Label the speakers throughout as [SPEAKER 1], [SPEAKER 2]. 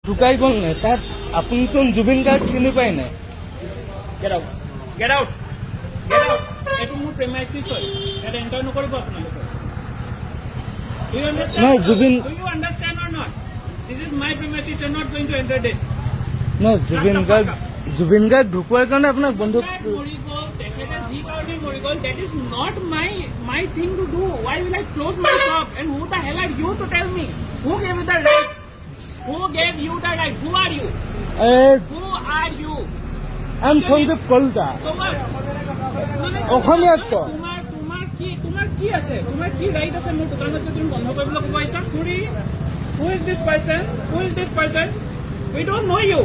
[SPEAKER 1] ঢুকাই গ'ল নে তাত আপুনিতো জুবিন গাৰ্গ চিনি পায় নাই?
[SPEAKER 2] Get out. Get out. Get out. এইটো মোৰ প্ৰেমাইচিছ হয়। ইয়াত এণ্টাৰ নকৰিব আপোনালোকে। Do you understand?
[SPEAKER 1] No, Zubin.
[SPEAKER 2] Do you understand or not? This is my premises. You're not going to enter this.
[SPEAKER 1] ন জুবিন গাৰ্গ ঢুকোৱাৰ কাৰণে আপোনাক বন্ধ
[SPEAKER 2] মৰি গ'ল, তেখেতে যি কাৰণে মৰি গ'ল, that is not my thing to do. Why will I close my shop? And who the hell are you to tell me? Who gave you the right? Who gave you the right? Who are you? Who are you?
[SPEAKER 1] I'm Sanjeev Kalita.
[SPEAKER 2] So what?
[SPEAKER 1] অসমীয়াত ক
[SPEAKER 2] তোমাৰ কি আছে? তোমাৰ কি right আছে মোৰ দোকানত যে তুমি বন্ধ কৰিবলৈ ক'ব আহিছা? Who is this person? Who is this person? We don't know you.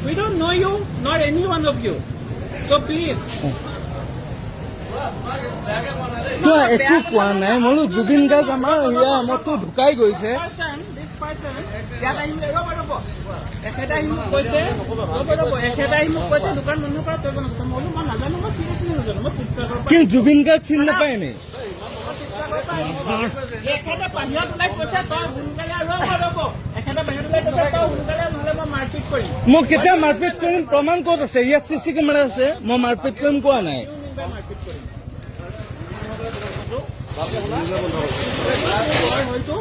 [SPEAKER 2] We don't know you, nor any one of you. So please.
[SPEAKER 1] তই একো কোৱা নাই মই বোলো জুবিন গাৰ্গ আমাৰ আমাৰতো ঢুকাই গৈছে।
[SPEAKER 2] This person, ইয়াত আহি ৰ'ব। এখেতে আহি মোক কৈছে, এখেতে আহি মোক কৈছে দোকান বন্ধ কৰা কৰিব নালাগে। মই বোলো মই নাজানো, মই চিৰিয়াছলি নাজানো, মই শিৱসাগৰৰ পৰা।
[SPEAKER 1] কিন্তু জুবিন গাৰ্গ চিনি নাপায় নে?
[SPEAKER 2] এখেতে বাহিৰত ওলাই কৈছে তই সোনকালে ৰ'ব। এখেতে বাহিৰত ওলাই কৈছে তই সোনকালে নহ'লে মই মাৰপিট কৰিম।
[SPEAKER 1] মই কেতিয়া মাৰপিট কৰিম প্ৰমাণ ক'ত আছে? ইয়াত চিচি কেমেৰা আছে। মই মাৰপিট কৰিম কোৱা নাই।
[SPEAKER 2] মাৰপিট কৰিম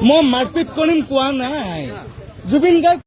[SPEAKER 1] মই মাৰপিট কৰিম কোৱা নাই। জুবিন গাৰ্গ